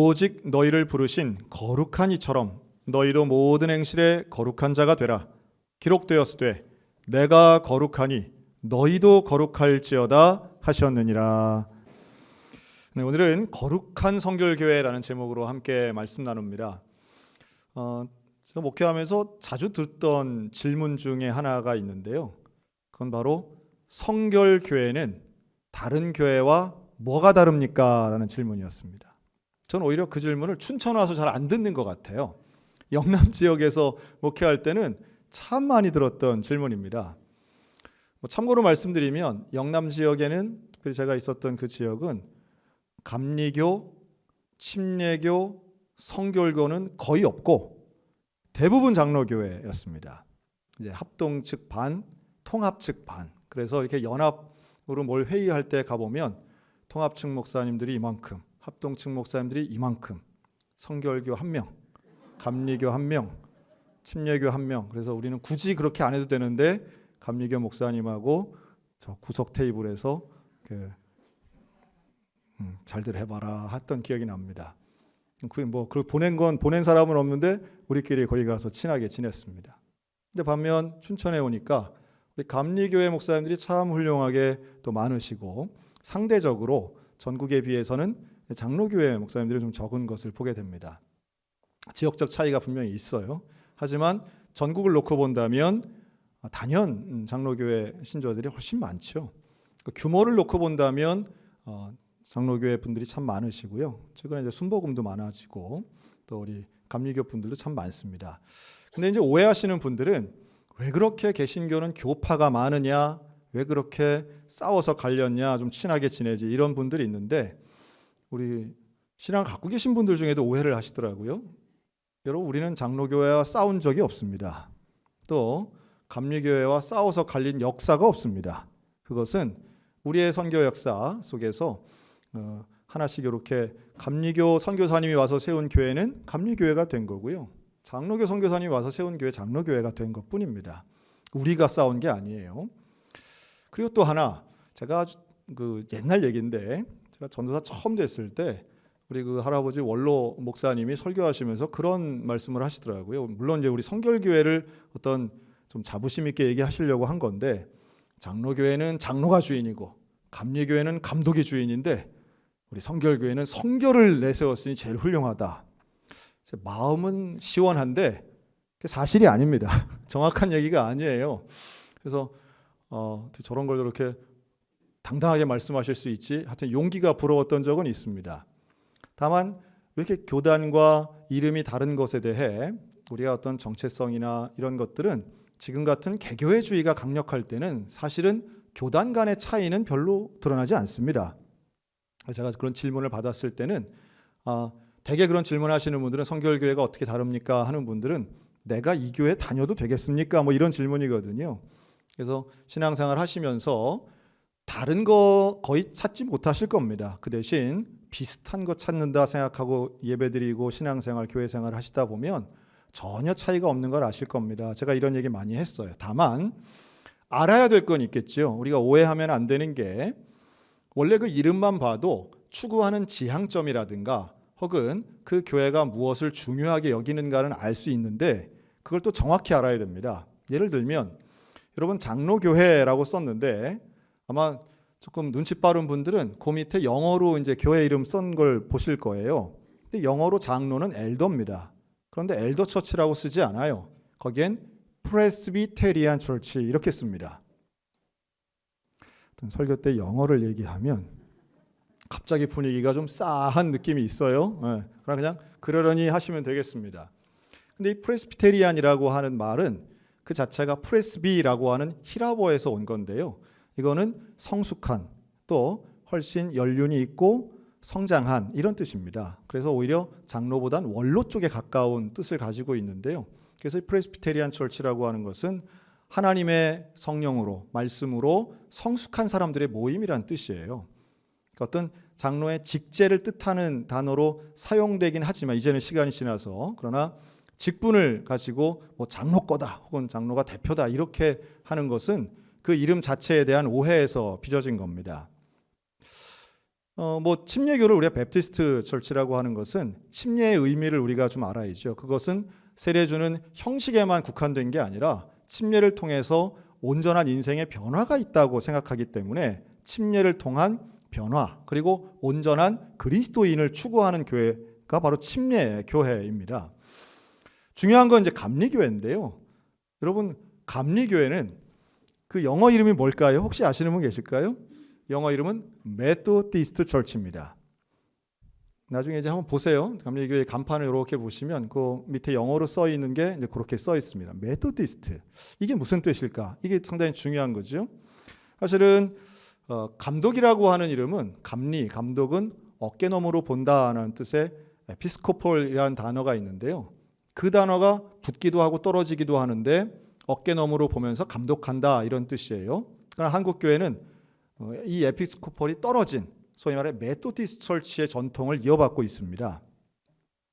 오직 너희를 부르신 거룩한 이처럼 너희도 모든 행실에 거룩한 자가 되라. 기록되었으되 내가 거룩하니 너희도 거룩할지어다 하셨느니라. 네, 오늘은 거룩한 성결교회라는 제목으로 함께 말씀 나눕니다. 제가 목회하면서 자주 듣던 질문 중에 하나가 있는데요. 그건 바로 성결교회는 다른 교회와 뭐가 다릅니까? 라는 질문이었습니다. 저는 오히려 그 질문을 춘천 와서 잘 안 듣는 것 같아요. 영남 지역에서 목회할 때는 참 많이 들었던 질문입니다. 참고로 말씀드리면 영남 지역에는, 특별히 제가 있었던 그 지역은 감리교, 침례교, 성결교는 거의 없고 대부분 장로교회였습니다. 이제 합동 측 반, 통합 측 반. 그래서 이렇게 연합으로 뭘 회의할 때 가보면 통합 측 목사님들이 이만큼, 합동 측 목사님들이 이만큼, 성결교 1명, 감리교 1명, 침례교 1명. 그래서 우리는 굳이 그렇게 안 해도 되는데 감리교 목사님하고 저 구석 테이블에서 잘들 해봐라 했던 기억이 납니다. 그 보낸 사람은 없는데 우리끼리 거기 가서 친하게 지냈습니다. 근데 반면 춘천에 오니까 우리 감리교회 목사님들이 참 훌륭하게 또 많으시고 상대적으로 전국에 비해서는 장로교회 목사님들이 좀 적은 것을 보게 됩니다. 지역적 차이가 분명히 있어요. 하지만 전국을 놓고 본다면 단연 장로교회 신조들이 훨씬 많죠. 규모를 놓고 본다면 장로교회 분들이 참 많으시고요. 최근에 이제 순복음도 많아지고 또 우리 감리교 분들도 참 많습니다. 근데 이제 오해하시는 분들은 왜 그렇게 개신교는 교파가 많으냐, 왜 그렇게 싸워서 갈렸냐, 좀 친하게 지내지, 이런 분들이 있는데 우리 신앙을 갖고 계신 분들 중에도 오해를 하시더라고요. 여러분, 우리는 장로교회와 싸운 적이 없습니다. 또 감리교회와 싸워서 갈린 역사가 없습니다. 그것은 우리의 선교 역사 속에서 하나씩 이렇게 감리교 선교사님이 와서 세운 교회는 감리교회가 된 거고요. 장로교 선교사님이 와서 세운 교회 장로교회가 된 것뿐입니다. 우리가 싸운 게 아니에요. 그리고 또 하나, 제가 옛날 얘기인데 제가 전도사 처음 됐을 때 우리 그 할아버지 원로 목사님이 설교하시면서 그런 말씀을 하시더라고요. 물론 이제 우리 성결교회를 어떤 좀 자부심 있게 얘기하시려고 한 건데, 장로교회는 장로가 주인이고 감리교회는 감독이 주인인데 우리 성결교회는 성결을 내세웠으니 제일 훌륭하다. 마음은 시원한데 사실이 아닙니다. 정확한 얘기가 아니에요. 그래서 저런 걸 이렇게 당당하게 말씀하실 수 있지, 하여튼 용기가 부러웠던 적은 있습니다. 다만 왜 이렇게 교단과 이름이 다른 것에 대해 우리가 어떤 정체성이나 이런 것들은 지금 같은 개교회주의가 강력할 때는 사실은 교단 간의 차이는 별로 드러나지 않습니다. 제가 그런 질문을 받았을 때는 대개 그런 질문하시는 분들은 성결교회가 어떻게 다릅니까 하는 분들은 내가 이 교회 다녀도 되겠습니까? 뭐 이런 질문이거든요. 그래서 신앙생활 하시면서 다른 거 거의 찾지 못하실 겁니다. 그 대신 비슷한 거 찾는다 생각하고 예배드리고 신앙생활, 교회생활 하시다 보면 전혀 차이가 없는 걸 아실 겁니다. 제가 이런 얘기 많이 했어요. 다만 알아야 될 건 있겠죠. 우리가 오해하면 안 되는 게, 원래 그 이름만 봐도 추구하는 지향점이라든가 혹은 그 교회가 무엇을 중요하게 여기는가는 알 수 있는데 그걸 또 정확히 알아야 됩니다. 예를 들면 여러분 장로교회라고 썼는데 아마 조금 눈치 빠른 분들은 그 밑에 영어로 이제 교회 이름 쓴 걸 보실 거예요. 근데 영어로 장로는 엘더입니다. 그런데 엘더 처치라고 쓰지 않아요. 거기엔 프레스비테리안 처치 이렇게 씁니다. 설교 때 영어를 얘기하면 갑자기 분위기가 좀 싸한 느낌이 있어요. 그냥 그러려니 하시면 되겠습니다. 근데 이 프레스비테리안이라고 하는 말은 그 자체가 프레스비라고 하는 히라보에서 온 건데요. 이거는 성숙한, 또 훨씬 연륜이 있고 성장한 이런 뜻입니다. 그래서 오히려 장로보단 원로 쪽에 가까운 뜻을 가지고 있는데요. 그래서 이 프레스비테리안 처치라고 하는 것은 하나님의 성령으로, 말씀으로 성숙한 사람들의 모임이란 뜻이에요. 그러니까 어떤 장로의 직제를 뜻하는 단어로 사용되긴 하지만 이제는 시간이 지나서, 그러나 직분을 가지고 뭐 장로 거다 혹은 장로가 대표다 이렇게 하는 것은 그 이름 자체에 대한 오해에서 빚어진 겁니다. 침례교를 우리가 베프티스트 철치라고 하는 것은 침례의 의미를 우리가 좀 알아야죠. 그것은 세례주는 형식에만 국한된 게 아니라 침례를 통해서 온전한 인생의 변화가 있다고 생각하기 때문에 침례를 통한 변화 그리고 온전한 그리스도인을 추구하는 교회가 바로 침례 교회입니다. 중요한 건 이제 감리교회인데요. 여러분 감리교회는 그 영어 이름이 뭘까요? 혹시 아시는 분 계실까요? 영어 이름은 메소디스트 철치입니다. 나중에 이제 한번 보세요. 감리교회 간판을 이렇게 보시면 그 밑에 영어로 써 있는 게 이제 그렇게 써 있습니다. 메소디스트. 이게 무슨 뜻일까? 이게 상당히 중요한 거죠. 사실은 감독이라고 하는 이름은 감독은 어깨너머로 본다는 뜻의 에피스코폴이라는 단어가 있는데요. 그 단어가 붙기도 하고 떨어지기도 하는데 어깨너머로 보면서 감독한다 이런 뜻이에요. 그러나 한국 교회는 이 에피스코폴이 떨어진 소위 말해 메소디스트 철치의 전통을 이어받고 있습니다.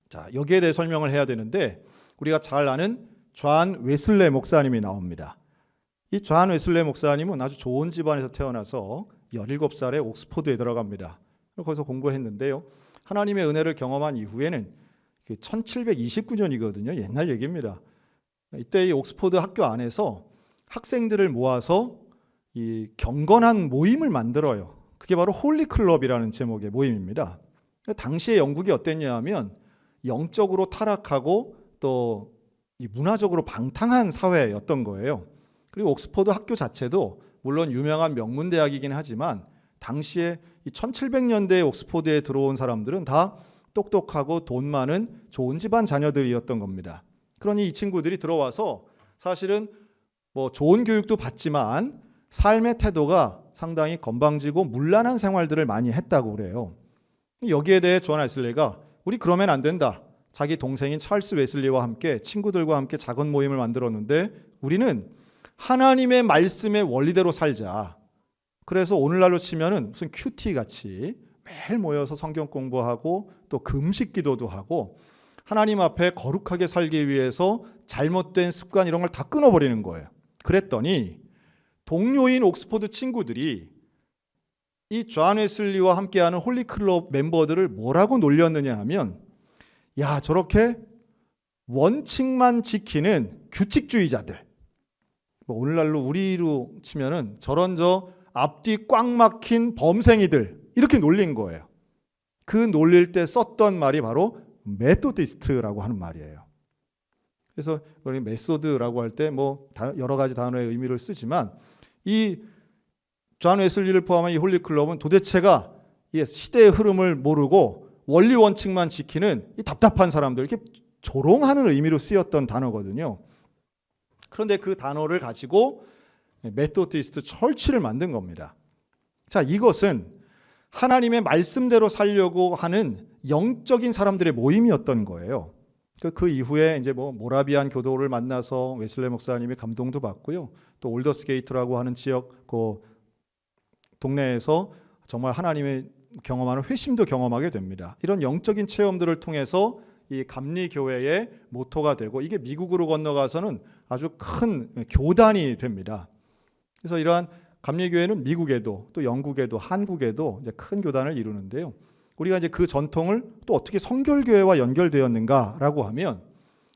자, 여기에 대해 설명을 해야 되는데 우리가 잘 아는 존 웨슬레 목사님이 나옵니다. 이 존 웨슬레 목사님은 아주 좋은 집안에서 태어나서 17살에 옥스퍼드에 들어갑니다. 거기서 공부했는데요. 하나님의 은혜를 경험한 이후에는 1729년이거든요. 옛날 얘기입니다. 이때 이 옥스퍼드 학교 안에서 학생들을 모아서 이 경건한 모임을 만들어요. 그게 바로 홀리 클럽이라는 제목의 모임입니다. 당시의 영국이 어땠냐 하면 영적으로 타락하고 또 이 문화적으로 방탕한 사회였던 거예요. 그리고 옥스퍼드 학교 자체도 물론 유명한 명문 대학이긴 하지만 당시에 이 1700년대에 옥스퍼드에 들어온 사람들은 다 똑똑하고 돈 많은 좋은 집안 자녀들이었던 겁니다. 그러니 이 친구들이 들어와서 사실은 좋은 교육도 받지만 삶의 태도가 상당히 건방지고 문란한 생활들을 많이 했다고 그래요. 여기에 대해 존 웨슬리가 우리 그러면 안 된다. 자기 동생인 찰스 웨슬리와 함께 친구들과 함께 작은 모임을 만들었는데 우리는 하나님의 말씀의 원리대로 살자. 그래서 오늘날로 치면은 무슨 큐티 같이 매일 모여서 성경 공부하고 또 금식 기도도 하고 하나님 앞에 거룩하게 살기 위해서 잘못된 습관 이런 걸 다 끊어버리는 거예요. 그랬더니 동료인 옥스퍼드 친구들이 이 존 웨슬리와 함께하는 홀리클럽 멤버들을 뭐라고 놀렸느냐 하면 야 저렇게 원칙만 지키는 규칙주의자들 오늘날로 우리로 치면은 저런 앞뒤 꽉 막힌 범생이들 이렇게 놀린 거예요. 그 놀릴 때 썼던 말이 바로 메소디스트라고 하는 말이에요. 그래서 우리 메소드라고 할 때 여러 가지 단어의 의미를 쓰지만 이 존 웨슬리를 포함한 이 홀리클럽은 도대체가 이 시대의 흐름을 모르고 원리 원칙만 지키는 이 답답한 사람들 이렇게 조롱하는 의미로 쓰였던 단어거든요. 그런데 그 단어를 가지고 메소디스트 철치를 만든 겁니다. 자, 이것은 하나님의 말씀대로 살려고 하는 영적인 사람들의 모임이었던 거예요. 그 이후에 이제 모라비안 교도를 만나서 웨슬레 목사님이 감동도 받고요. 또 올더스게이트라고 하는 지역 그 동네에서 정말 하나님의 경험하는 회심도 경험하게 됩니다. 이런 영적인 체험들을 통해서 이 감리교회의 모토가 되고 이게 미국으로 건너가서는 아주 큰 교단이 됩니다. 그래서 이러한 감리교회는 미국에도 또 영국에도 한국에도 이제 큰 교단을 이루는데요. 우리가 이제 그 전통을 또 어떻게 성결교회와 연결되었는가라고 하면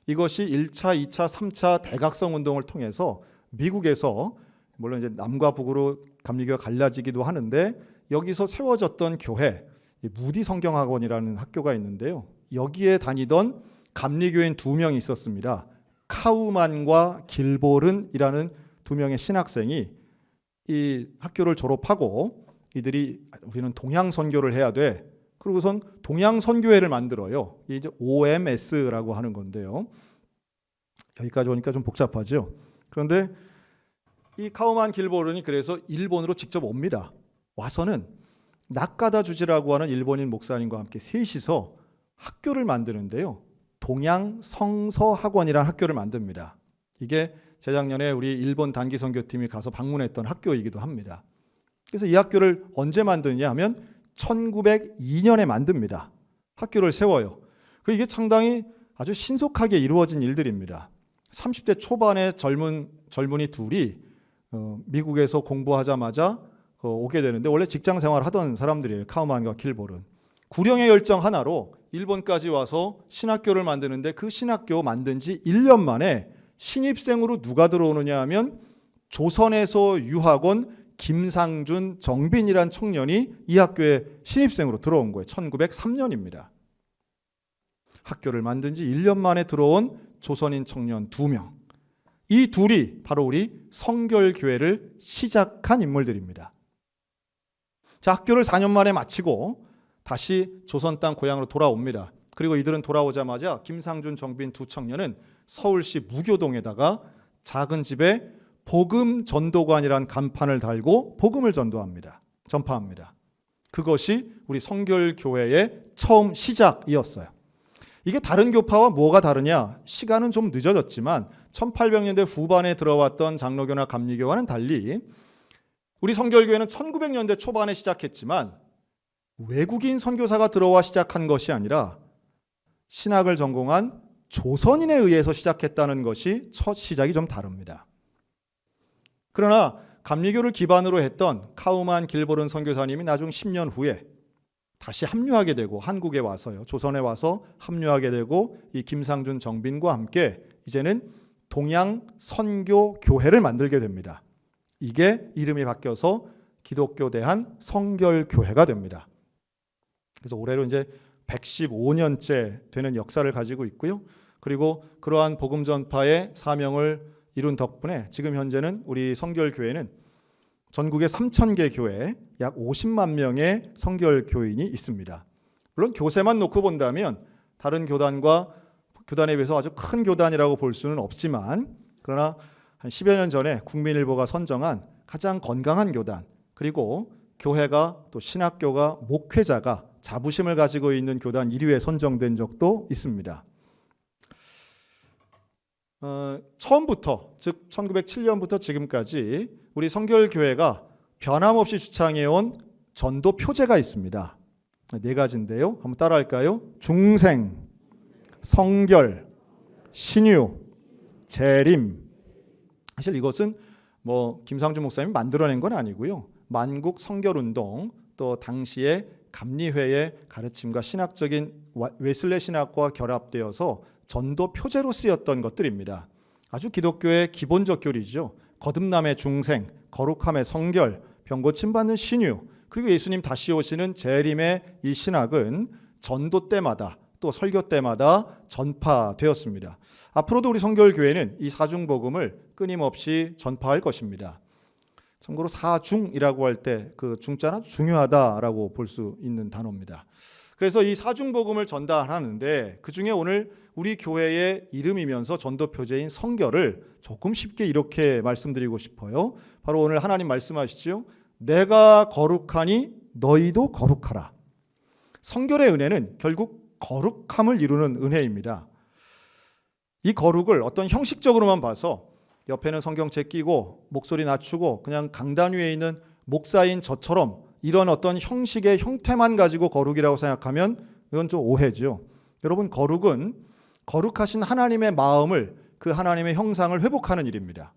이것이 1차, 2차, 3차 대각성 운동을 통해서 미국에서 물론 이제 남과 북으로 감리교회가 갈라지기도 하는데 여기서 세워졌던 교회, 무디 성경학원이라는 학교가 있는데요. 여기에 다니던 감리교인 2명이 있었습니다. 카우만과 길보른이라는 2명의 신학생이 이 학교를 졸업하고 이들이 우리는 동양 선교를 해야 돼. 그러고선 동양 선교회를 만들어요. 이게 이제 OMS라고 하는 건데요. 여기까지 오니까 좀 복잡하죠. 그런데 이 카우만 길보른이 그래서 일본으로 직접 옵니다. 와서는 나카다 주지라고 하는 일본인 목사님과 함께 셋이서 학교를 만드는데요. 동양 성서 학원이라는 학교를 만듭니다. 이게 재작년에 우리 일본 단기 선교팀이 가서 방문했던 학교이기도 합니다. 그래서 이 학교를 언제 만드냐 하면 1902년에 만듭니다. 학교를 세워요. 이게 상당히 아주 신속하게 이루어진 일들입니다. 30대 초반의 젊은이 둘이 미국에서 공부하자마자 오게 되는데 원래 직장 생활 하던 사람들이에요. 카우만과 길볼은. 구령의 열정 하나로 일본까지 와서 신학교를 만드는데 그 신학교 만든 지 1년 만에 신입생으로 누가 들어오느냐 하면 조선에서 유학 온 김상준, 정빈이란 청년이 이 학교에 신입생으로 들어온 거예요. 1903년입니다. 학교를 만든 지 1년 만에 들어온 조선인 청년 2명. 이 둘이 바로 우리 성결교회를 시작한 인물들입니다. 자, 학교를 4년 만에 마치고 다시 조선 땅 고향으로 돌아옵니다. 그리고 이들은 돌아오자마자 김상준, 정빈 두 청년은 서울시 무교동에다가 작은 집에 복음 전도관이란 간판을 달고 복음을 전파합니다. 그것이 우리 성결교회의 처음 시작이었어요. 이게 다른 교파와 뭐가 다르냐? 시간은 좀 늦어졌지만 1800년대 후반에 들어왔던 장로교나 감리교와는 달리 우리 성결교회는 1900년대 초반에 시작했지만 외국인 선교사가 들어와 시작한 것이 아니라 신학을 전공한 조선인에 의해서 시작했다는 것이 첫 시작이 좀 다릅니다. 그러나 감리교를 기반으로 했던 카우만 길보른 선교사님이 나중 10년 후에 다시 합류하게 되고 한국에 와서요. 조선에 와서 합류하게 되고 이 김상준, 정빈과 함께 이제는 동양 선교 교회를 만들게 됩니다. 이게 이름이 바뀌어서 기독교 대한 성결교회가 됩니다. 그래서 올해로 이제 115년째 되는 역사를 가지고 있고요. 그리고 그러한 복음 전파의 사명을 이룬 덕분에 지금 현재는 우리 성결교회는 전국에 3,000개 교회 약 50만 명의 성결교인이 있습니다. 물론 교세만 놓고 본다면 다른 교단에 비해서 아주 큰 교단이라고 볼 수는 없지만 그러나 한 10여 년 전에 국민일보가 선정한 가장 건강한 교단 그리고 교회가 또 신학교가 목회자가 자부심을 가지고 있는 교단 1위에 선정된 적도 있습니다. 처음부터 즉 1907년부터 지금까지 우리 성결교회가 변함없이 주창해온 전도 표제가 있습니다. 4가지인데요. 한번 따라할까요? 중생, 성결, 신유, 재림. 사실 이것은 김상준 목사님이 만들어낸 건 아니고요. 만국 성결운동 또 당시의 감리회의 가르침과 신학적인 웨슬레 신학과 결합되어서 전도 표제로 쓰였던 것들입니다. 아주 기독교의 기본적 교리죠. 거듭남의 중생, 거룩함의 성결, 병 고침 받는 신유, 그리고 예수님 다시 오시는 재림의 이 신학은 전도 때마다 또 설교 때마다 전파되었습니다. 앞으로도 우리 성결교회는 이 사중복음을 끊임없이 전파할 것입니다. 참고로 사중이라고 할 때 그 중자는 중요하다라고 볼 수 있는 단어입니다. 그래서 이 사중복음을 전달하는데 그중에 오늘 우리 교회의 이름이면서 전도 표제인 성결을 조금 쉽게 이렇게 말씀드리고 싶어요. 바로 오늘 하나님 말씀하시죠. 내가 거룩하니 너희도 거룩하라. 성결의 은혜는 결국 거룩함을 이루는 은혜입니다. 이 거룩을 어떤 형식적으로만 봐서 옆에는 성경책 끼고 목소리 낮추고 그냥 강단 위에 있는 목사인 저처럼 이런 어떤 형식의 형태만 가지고 거룩이라고 생각하면 이건 좀 오해죠. 여러분, 거룩은 거룩하신 하나님의 마음을 그 하나님의 형상을 회복하는 일입니다.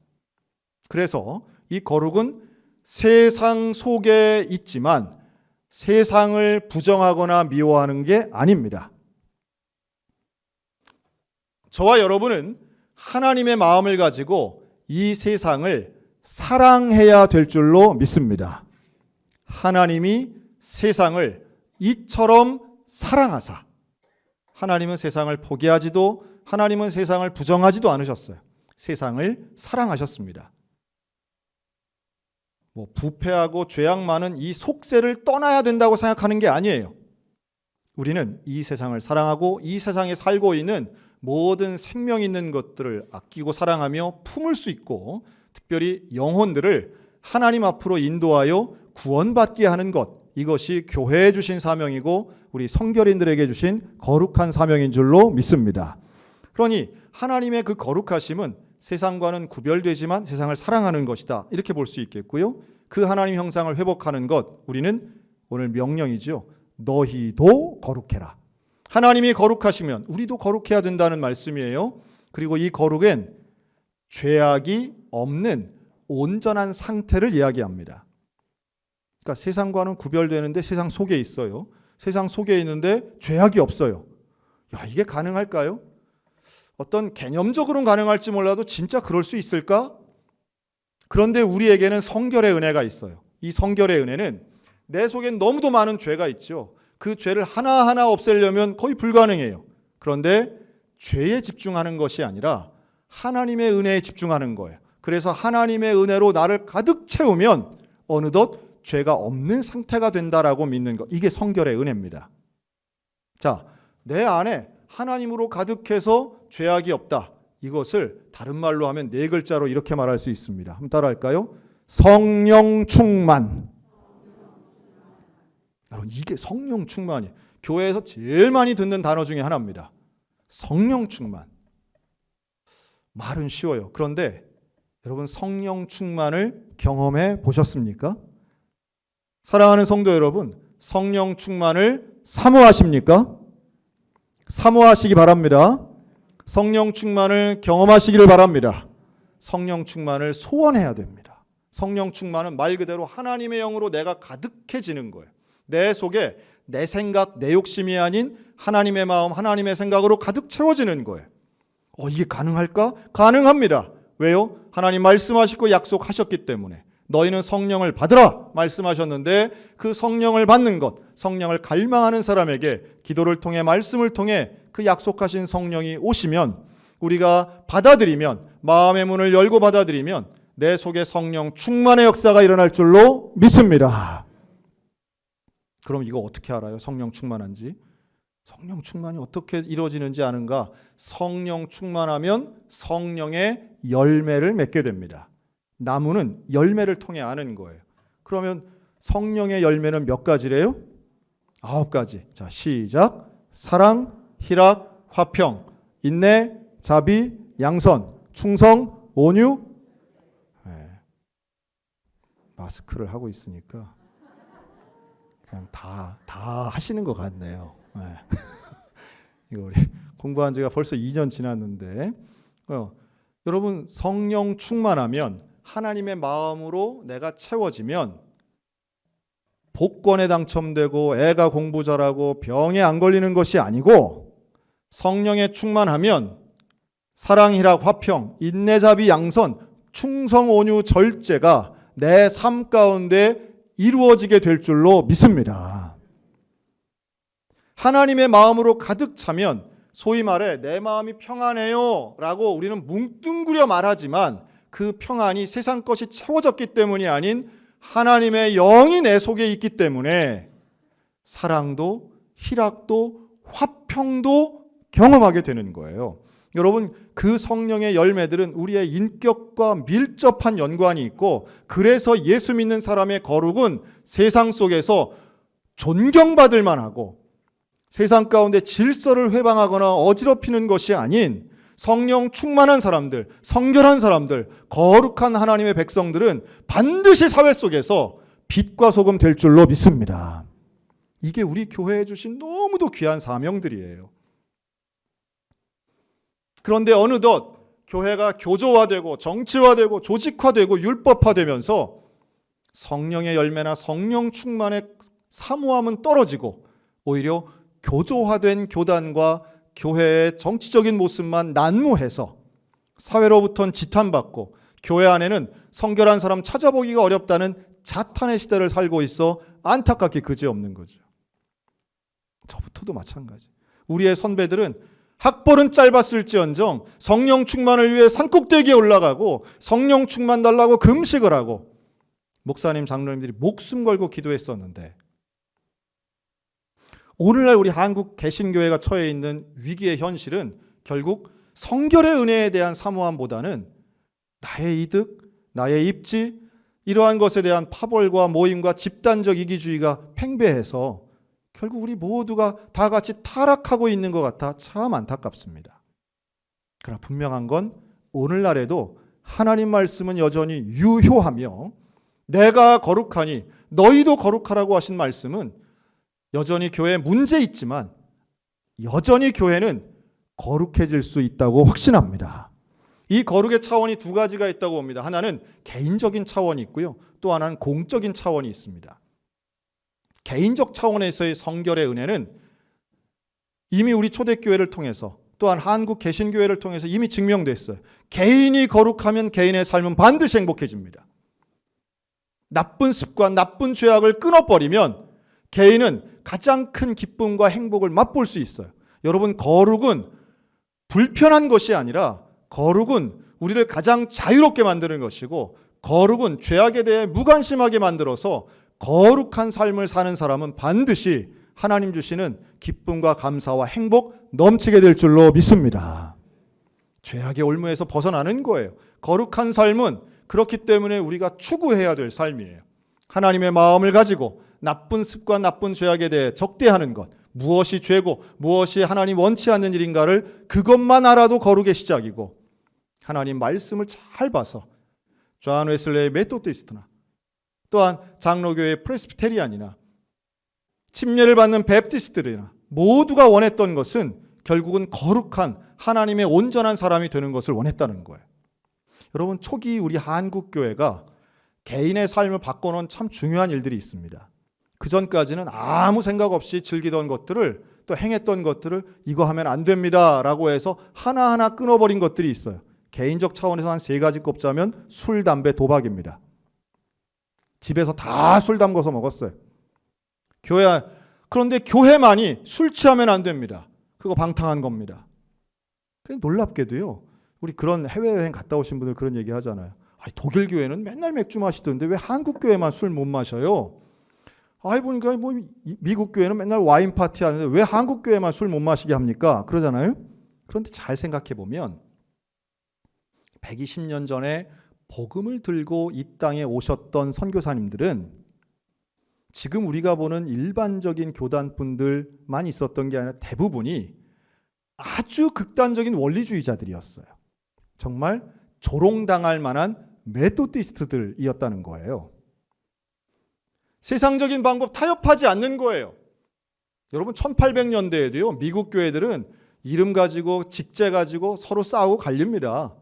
그래서 이 거룩은 세상 속에 있지만 세상을 부정하거나 미워하는 게 아닙니다. 저와 여러분은 하나님의 마음을 가지고 이 세상을 사랑해야 될 줄로 믿습니다. 하나님이 세상을 이처럼 사랑하사 하나님은 세상을 포기하지도 하나님은 세상을 부정하지도 않으셨어요. 세상을 사랑하셨습니다. 부패하고 죄악 많은 이 속세를 떠나야 된다고 생각하는 게 아니에요. 우리는 이 세상을 사랑하고 이 세상에 살고 있는 모든 생명 있는 것들을 아끼고 사랑하며 품을 수 있고 특별히 영혼들을 하나님 앞으로 인도하여 구원받게 하는 것, 이것이 교회에 주신 사명이고 우리 성결인들에게 주신 거룩한 사명인 줄로 믿습니다. 그러니 하나님의 그 거룩하심은 세상과는 구별되지만 세상을 사랑하는 것이다, 이렇게 볼 수 있겠고요. 그 하나님 형상을 회복하는 것, 우리는 오늘 명령이죠. 너희도 거룩해라. 하나님이 거룩하시면 우리도 거룩해야 된다는 말씀이에요. 그리고 이 거룩은 죄악이 없는 온전한 상태를 이야기합니다. 그러니까 세상과는 구별되는데 세상 속에 있어요. 세상 속에 있는데 죄악이 없어요. 야, 이게 가능할까요? 어떤 개념적으로는 가능할지 몰라도 진짜 그럴 수 있을까? 그런데 우리에게는 성결의 은혜가 있어요. 이 성결의 은혜는 내 속엔 너무도 많은 죄가 있죠. 그 죄를 하나하나 없애려면 거의 불가능해요. 그런데 죄에 집중하는 것이 아니라 하나님의 은혜에 집중하는 거예요. 그래서 하나님의 은혜로 나를 가득 채우면 어느덧 죄가 없는 상태가 된다라고 믿는 것. 이게 성결의 은혜입니다. 자, 내 안에 하나님으로 가득해서 죄악이 없다. 이것을 다른 말로 하면 네 글자로 이렇게 말할 수 있습니다. 한번 따라할까요? 성령 충만. 여러분, 이게 성령 충만이에요. 교회에서 제일 많이 듣는 단어 중에 하나입니다. 성령 충만. 말은 쉬워요. 그런데 여러분, 성령 충만을 경험해 보셨습니까? 사랑하는 성도 여러분, 성령 충만을 사모하십니까? 사모하시기 바랍니다. 성령 충만을 경험하시기를 바랍니다. 성령 충만을 소원해야 됩니다. 성령 충만은 말 그대로 하나님의 영으로 내가 가득해지는 거예요. 내 속에 내 생각, 내 욕심이 아닌 하나님의 마음, 하나님의 생각으로 가득 채워지는 거예요. 이게 가능할까? 가능합니다. 왜요? 하나님 말씀하시고 약속하셨기 때문에. 너희는 성령을 받으라 말씀하셨는데 그 성령을 받는 것, 성령을 갈망하는 사람에게 기도를 통해 말씀을 통해 그 약속하신 성령이 오시면 우리가 받아들이면, 마음의 문을 열고 받아들이면 내 속에 성령 충만의 역사가 일어날 줄로 믿습니다. 그럼 이거 어떻게 알아요? 성령 충만한지? 성령 충만이 어떻게 이루어지는지 아는가? 성령 충만하면 성령의 열매를 맺게 됩니다. 나무는 열매를 통해 아는 거예요. 그러면 성령의 열매는 몇 가지래요? 9가지. 자, 시작. 사랑, 희락, 화평, 인내, 자비, 양선, 충성, 온유. 네. 마스크를 하고 있으니까 그냥 다 하시는 것 같네요. 네. 이거 우리 공부한 지가 벌써 2년 지났는데 여러분, 성령 충만하면 하나님의 마음으로 내가 채워지면 복권에 당첨되고 애가 공부 잘하고 병에 안 걸리는 것이 아니고 성령에 충만하면 사랑, 희락, 화평, 인내, 자비, 양선, 충성, 온유, 절제가 내 삶 가운데 이루어지게 될 줄로 믿습니다. 하나님의 마음으로 가득 차면 소위 말해 내 마음이 평안해요 라고 우리는 뭉뚱그려 말하지만 그 평안이 세상 것이 채워졌기 때문이 아닌 하나님의 영이 내 속에 있기 때문에 사랑도 희락도 화평도 경험하게 되는 거예요. 여러분, 그 성령의 열매들은 우리의 인격과 밀접한 연관이 있고, 그래서 예수 믿는 사람의 거룩은 세상 속에서 존경받을 만하고 세상 가운데 질서를 회방하거나 어지럽히는 것이 아닌 성령 충만한 사람들, 성결한 사람들, 거룩한 하나님의 백성들은 반드시 사회 속에서 빛과 소금 될 줄로 믿습니다. 이게 우리 교회에 주신 너무도 귀한 사명들이에요. 그런데 어느덧 교회가 교조화되고 정치화되고 조직화되고 율법화되면서 성령의 열매나 성령 충만의 사모함은 떨어지고 오히려 교조화된 교단과 교회의 정치적인 모습만 난무해서 사회로부터는 지탄받고 교회 안에는 성결한 사람 찾아보기가 어렵다는 자탄의 시대를 살고 있어 안타깝게 그지없는 거죠. 저부터도 마찬가지. 우리의 선배들은 학벌은 짧았을지언정 성령 충만을 위해 산꼭대기에 올라가고 성령 충만 달라고 금식을 하고 목사님, 장로님들이 목숨 걸고 기도했었는데 오늘날 우리 한국 개신교회가 처해 있는 위기의 현실은 결국 성결의 은혜에 대한 사모함보다는 나의 이득, 나의 입지, 이러한 것에 대한 파벌과 모임과 집단적 이기주의가 팽배해서 결국 우리 모두가 다 같이 타락하고 있는 것 같아 참 안타깝습니다. 그러나 분명한 건 오늘날에도 하나님 말씀은 여전히 유효하며 내가 거룩하니 너희도 거룩하라고 하신 말씀은 여전히 교회에 문제 있지만 여전히 교회는 거룩해질 수 있다고 확신합니다. 이 거룩의 차원이 2가지가 있다고 봅니다. 하나는 개인적인 차원이 있고요. 또 하나는 공적인 차원이 있습니다. 개인적 차원에서의 성결의 은혜는 이미 우리 초대교회를 통해서 또한 한국 개신교회를 통해서 이미 증명됐어요. 개인이 거룩하면 개인의 삶은 반드시 행복해집니다. 나쁜 습관, 나쁜 죄악을 끊어버리면 개인은 가장 큰 기쁨과 행복을 맛볼 수 있어요. 여러분, 거룩은 불편한 것이 아니라 거룩은 우리를 가장 자유롭게 만드는 것이고, 거룩은 죄악에 대해 무관심하게 만들어서 거룩한 삶을 사는 사람은 반드시 하나님 주시는 기쁨과 감사와 행복 넘치게 될 줄로 믿습니다. 죄악의 올무에서 벗어나는 거예요. 거룩한 삶은 그렇기 때문에 우리가 추구해야 될 삶이에요. 하나님의 마음을 가지고 나쁜 습관, 나쁜 죄악에 대해 적대하는 것, 무엇이 죄고 무엇이 하나님 원치 않는 일인가를 그것만 알아도 거룩의 시작이고, 하나님 말씀을 잘 봐서 존 웨슬레의 메토디스트나 또한 장로교의 프레스비테리안이나 침례를 받는 베프티스트들이나 모두가 원했던 것은 결국은 거룩한 하나님의 온전한 사람이 되는 것을 원했다는 거예요. 여러분, 초기 우리 한국교회가 개인의 삶을 바꿔놓은 참 중요한 일들이 있습니다. 그 전까지는 아무 생각 없이 즐기던 것들을, 또 행했던 것들을 이거 하면 안 됩니다 라고 해서 하나하나 끊어버린 것들이 있어요. 개인적 차원에서 한 3가지 꼽자면 술, 담배, 도박입니다. 집에서 다 술 담궈서 먹었어요. 그런데 교회만이 술 취하면 안 됩니다. 그거 방탕한 겁니다. 놀랍게도요, 우리 그런 해외여행 갔다 오신 분들 그런 얘기 하잖아요. 독일 교회는 맨날 맥주 마시던데 왜 한국 교회만 술 못 마셔요? 보니까 뭐 미국 교회는 맨날 와인 파티 하는데 왜 한국 교회만 술 못 마시게 합니까? 그러잖아요. 그런데 잘 생각해 보면 120년 전에 복음을 들고 이 땅에 오셨던 선교사님들은 지금 우리가 보는 일반적인 교단분들만 있었던 게 아니라 대부분이 아주 극단적인 원리주의자들이었어요. 정말 조롱당할 만한 메토디스트들이었다는 거예요. 세상적인 방법 타협하지 않는 거예요. 여러분, 1800년대에도요 미국 교회들은 이름 가지고 직제 가지고 서로 싸우고 갈립니다.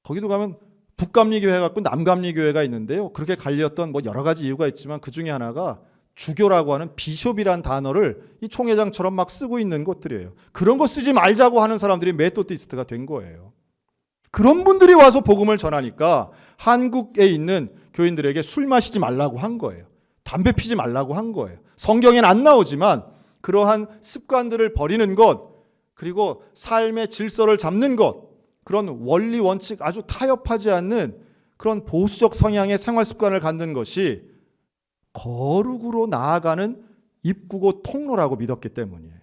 거기도 가면 북감리 교회 같고 남감리 교회가 있는데요, 그렇게 갈렸던 뭐 여러 가지 이유가 있지만 그 중에 하나가 주교라고 하는 비숍이란 단어를 이 총회장처럼 막 쓰고 있는 것들이에요. 그런 거 쓰지 말자고 하는 사람들이 메토디스트가 된 거예요. 그런 분들이 와서 복음을 전하니까 한국에 있는 교인들에게 술 마시지 말라고 한 거예요. 담배 피지 말라고 한 거예요. 성경엔 안 나오지만 그러한 습관들을 버리는 것, 그리고 삶의 질서를 잡는 것, 그런 원리 원칙 아주 타협하지 않는 그런 보수적 성향의 생활 습관을 갖는 것이 거룩으로 나아가는 입구고 통로라고 믿었기 때문이에요.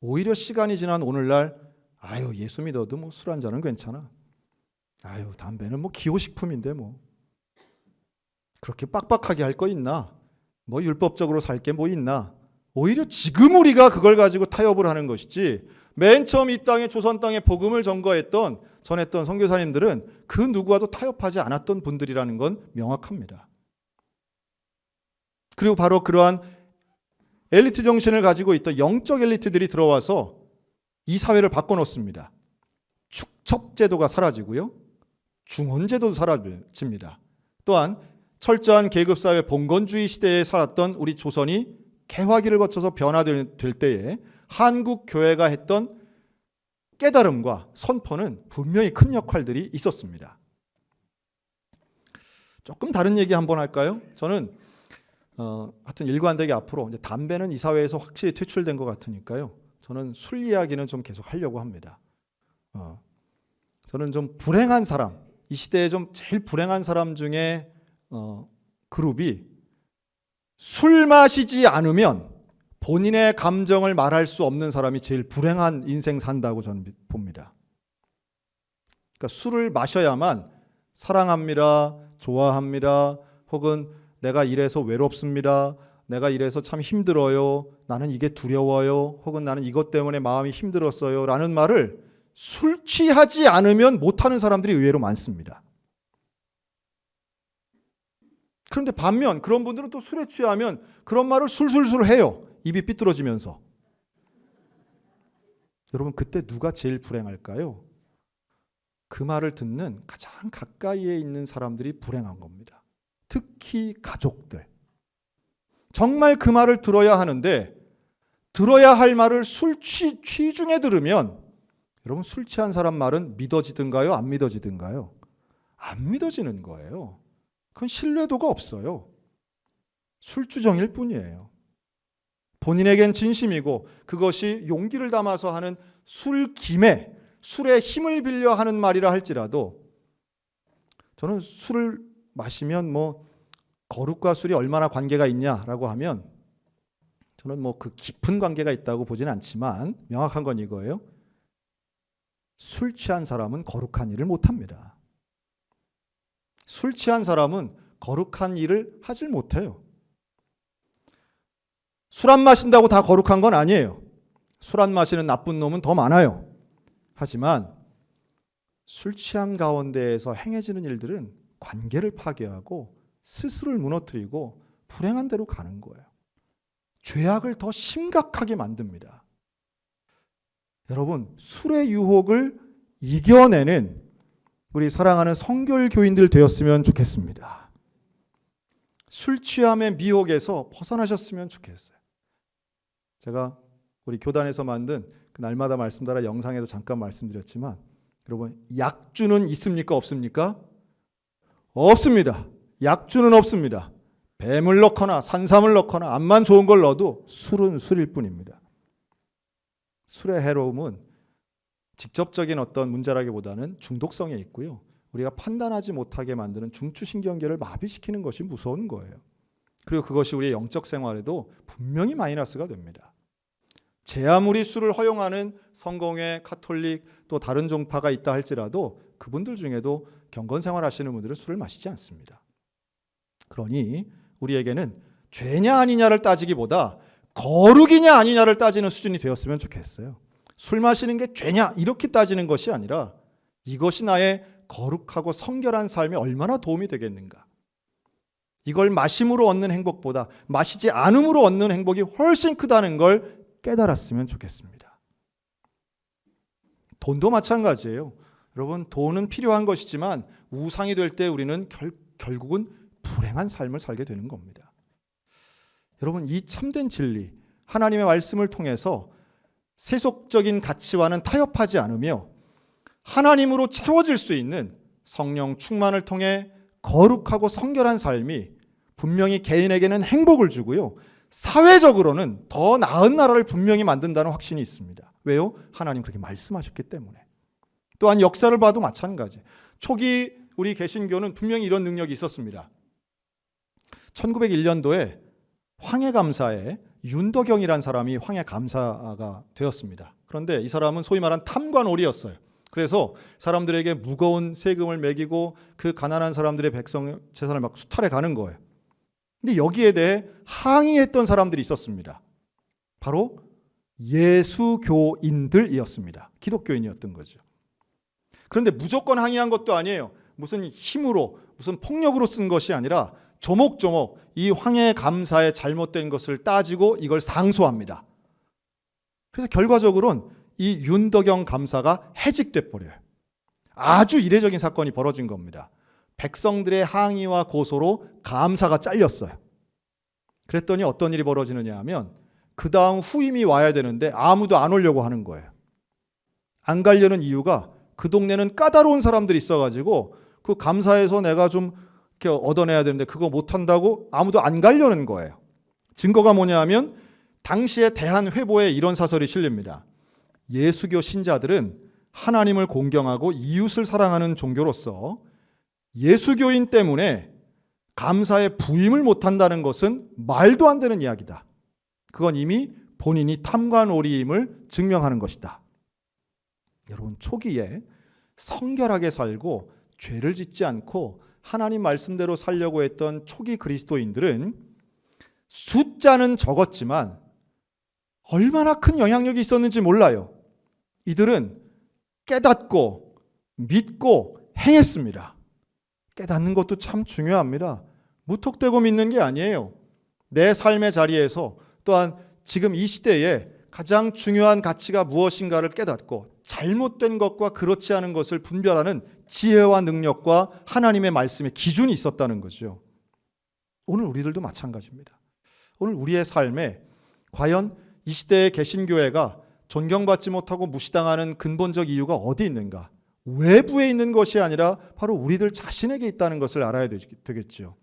오히려 시간이 지난 오늘날 예수 믿어도 뭐 술 한 잔은 괜찮아. 담배는 뭐 기호식품인데 뭐 그렇게 빡빡하게 할 거 있나? 뭐 율법적으로 살 게 뭐 있나? 오히려 지금 우리가 그걸 가지고 타협을 하는 것이지, 맨 처음 이 땅에 조선 땅에 복음을 전했던 선교사님들은 그 누구와도 타협하지 않았던 분들이라는 건 명확합니다. 그리고 바로 그러한 엘리트 정신을 가지고 있던 영적 엘리트들이 들어와서 이 사회를 바꿔놓습니다. 축첩제도가 사라지고요, 중혼제도도 사라집니다. 또한 철저한 계급사회 봉건주의 시대에 살았던 우리 조선이 개화기를 거쳐서 변화될 때에 한국 교회가 했던 깨달음과 선포는 분명히 큰 역할들이 있었습니다. 조금 다른 얘기 한번 할까요? 저는 하여튼 일관되게 앞으로 이제 담배는 이 사회에서 확실히 퇴출된 것 같으니까요, 저는 술 이야기는 좀 계속 하려고 합니다. 저는 좀 불행한 사람, 이 시대에 좀 제일 불행한 사람 중에 그룹이 술 마시지 않으면 본인의 감정을 말할 수 없는 사람이 제일 불행한 인생 산다고 저는 봅니다. 그러니까 술을 마셔야만 사랑합니다, 좋아합니다, 혹은 내가 이래서 외롭습니다, 내가 이래서 참 힘들어요, 나는 이게 두려워요, 혹은 나는 이것 때문에 마음이 힘들었어요 라는 말을 술 취하지 않으면 못하는 사람들이 의외로 많습니다. 그런데 반면 그런 분들은 또 술에 취하면 그런 말을 술술술 해요. 입이 삐뚤어지면서. 여러분, 그때 누가 제일 불행할까요? 그 말을 듣는 가장 가까이에 있는 사람들이 불행한 겁니다. 특히 가족들. 정말 그 말을 들어야 하는데 들어야 할 말을 술 취중에 들으면 여러분 술 취한 사람 말은 믿어지든가요? 안 믿어지든가요? 안 믿어지는 거예요. 그건 신뢰도가 없어요. 술주정일 뿐이에요. 본인에겐 진심이고 그것이 용기를 담아서 하는 술김에 술의 힘을 빌려 하는 말이라 할지라도 저는 술을 마시면 거룩과 술이 얼마나 관계가 있냐라고 하면 저는 그 깊은 관계가 있다고 보지는 않지만 명확한 건 이거예요. 술 취한 사람은 거룩한 일을 못합니다. 술 취한 사람은 거룩한 일을 하질 못해요. 술 안 마신다고 다 거룩한 건 아니에요. 술 안 마시는 나쁜 놈은 더 많아요. 하지만 술 취함 가운데에서 행해지는 일들은 관계를 파괴하고 스스로를 무너뜨리고 불행한 대로 가는 거예요. 죄악을 더 심각하게 만듭니다. 여러분, 술의 유혹을 이겨내는 우리 사랑하는 성결교인들 되었으면 좋겠습니다. 술 취함의 미혹에서 벗어나셨으면 좋겠어요. 제가 우리 교단에서 만든 그 날마다 말씀드린 영상에도 잠깐 말씀드렸지만 여러분, 약주는 있습니까? 없습니까? 없습니다. 약주는 없습니다. 뱀을 넣거나 산삼을 넣거나 암만 좋은 걸 넣어도 술은 술일 뿐입니다. 술의 해로움은 직접적인 어떤 문제라기보다는 중독성에 있고요. 우리가 판단하지 못하게 만드는 중추신경계를 마비시키는 것이 무서운 거예요. 그리고 그것이 우리의 영적 생활에도 분명히 마이너스가 됩니다. 제 아무리 술을 허용하는 성공회, 카톨릭 또 다른 종파가 있다 할지라도 그분들 중에도 경건 생활하시는 분들은 술을 마시지 않습니다. 그러니 우리에게는 죄냐 아니냐를 따지기보다 거룩이냐 아니냐를 따지는 수준이 되었으면 좋겠어요. 술 마시는 게 죄냐 이렇게 따지는 것이 아니라 이것이 나의 거룩하고 성결한 삶에 얼마나 도움이 되겠는가. 이걸 마심으로 얻는 행복보다 마시지 않음으로 얻는 행복이 훨씬 크다는 걸 깨달았으면 좋겠습니다. 돈도 마찬가지예요. 여러분, 돈은 필요한 것이지만 우상이 될 때 우리는 결국은 불행한 삶을 살게 되는 겁니다. 여러분, 이 참된 진리, 하나님의 말씀을 통해서 세속적인 가치와는 타협하지 않으며 하나님으로 채워질 수 있는 성령 충만을 통해 거룩하고 성결한 삶이 분명히 개인에게는 행복을 주고요. 사회적으로는 더 나은 나라를 분명히 만든다는 확신이 있습니다. 왜요? 하나님 그렇게 말씀하셨기 때문에. 또한 역사를 봐도 마찬가지. 초기 우리 개신교는 분명히 이런 능력이 있었습니다. 1901년도에 황해감사에 윤덕영이라는 사람이 황해감사가 되었습니다. 그런데 이 사람은 소위 말한 탐관오리였어요. 그래서 사람들에게 무거운 세금을 매기고 그 가난한 사람들의 백성 재산을 막 수탈해 가는 거예요. 근데 여기에 대해 항의했던 사람들이 있었습니다. 바로 예수교인들이었습니다. 기독교인이었던 거죠. 그런데 무조건 항의한 것도 아니에요. 무슨 힘으로, 무슨 폭력으로 쓴 것이 아니라 조목조목 이 황해감사의 잘못된 것을 따지고 이걸 상소합니다. 그래서 결과적으로는 이 윤덕영 감사가 해직돼 버려요. 아주 이례적인 사건이 벌어진 겁니다. 백성들의 항의와 고소로 감사가 잘렸어요. 그랬더니 어떤 일이 벌어지느냐 하면 그 다음 후임이 와야 되는데 아무도 안 오려고 하는 거예요. 안 가려는 이유가 그 동네는 까다로운 사람들이 있어가지고 그 감사에서 내가 좀 이렇게 얻어내야 되는데 그거 못한다고 아무도 안 가려는 거예요. 증거가 뭐냐 하면 당시에 대한회보에 이런 사설이 실립니다. 예수교 신자들은 하나님을 공경하고 이웃을 사랑하는 종교로서 예수교인 때문에 감사에 부임을 못한다는 것은 말도 안 되는 이야기다. 그건 이미 본인이 탐관오리임을 증명하는 것이다. 여러분, 초기에 성결하게 살고 죄를 짓지 않고 하나님 말씀대로 살려고 했던 초기 그리스도인들은 숫자는 적었지만 얼마나 큰 영향력이 있었는지 몰라요. 이들은 깨닫고 믿고 행했습니다. 깨닫는 것도 참 중요합니다. 무턱대고 믿는 게 아니에요. 내 삶의 자리에서 또한 지금 이 시대에 가장 중요한 가치가 무엇인가를 깨닫고 잘못된 것과 그렇지 않은 것을 분별하는 지혜와 능력과 하나님의 말씀의 기준이 있었다는 거죠. 오늘 우리들도 마찬가지입니다. 오늘 우리의 삶에 과연 이 시대의 개신교회가 존경받지 못하고 무시당하는 근본적 이유가 어디 있는가? 외부에 있는 것이 아니라 바로 우리들 자신에게 있다는 것을 알아야 되겠죠.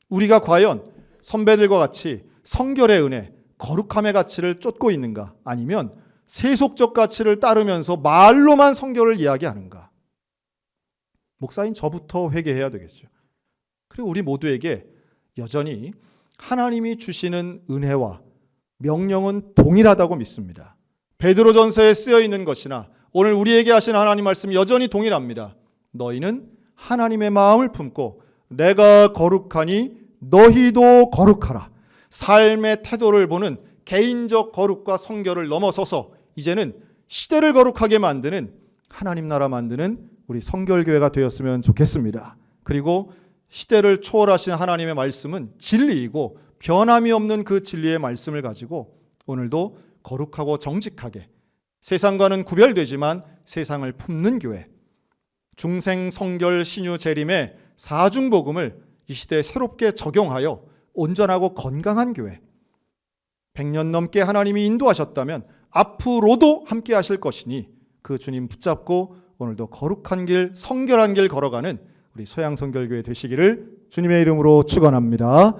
우리가 과연 선배들과 같이 성결의 은혜, 거룩함의 가치를 쫓고 있는가? 아니면 세속적 가치를 따르면서 말로만 성결을 이야기하는가? 목사인 저부터 회개해야 되겠죠. 그리고 우리 모두에게 여전히 하나님이 주시는 은혜와 명령은 동일하다고 믿습니다. 베드로전서에 쓰여 있는 것이나 오늘 우리에게 하신 하나님 말씀이 여전히 동일합니다. 너희는 하나님의 마음을 품고 내가 거룩하니 너희도 거룩하라. 삶의 태도를 보는 개인적 거룩과 성결을 넘어서서 이제는 시대를 거룩하게 만드는 하나님 나라 만드는 우리 성결교회가 되었으면 좋겠습니다. 그리고 시대를 초월하신 하나님의 말씀은 진리이고 변함이 없는 그 진리의 말씀을 가지고 오늘도 거룩하고 정직하게 세상과는 구별되지만 세상을 품는 교회, 중생, 성결, 신유, 재림의 사중복음을 이 시대에 새롭게 적용하여 온전하고 건강한 교회, 100년 넘게 하나님이 인도하셨다면 앞으로도 함께 하실 것이니 그 주님 붙잡고 오늘도 거룩한 길, 성결한 길 걸어가는 우리 소양성결교회 되시기를 주님의 이름으로 축원합니다.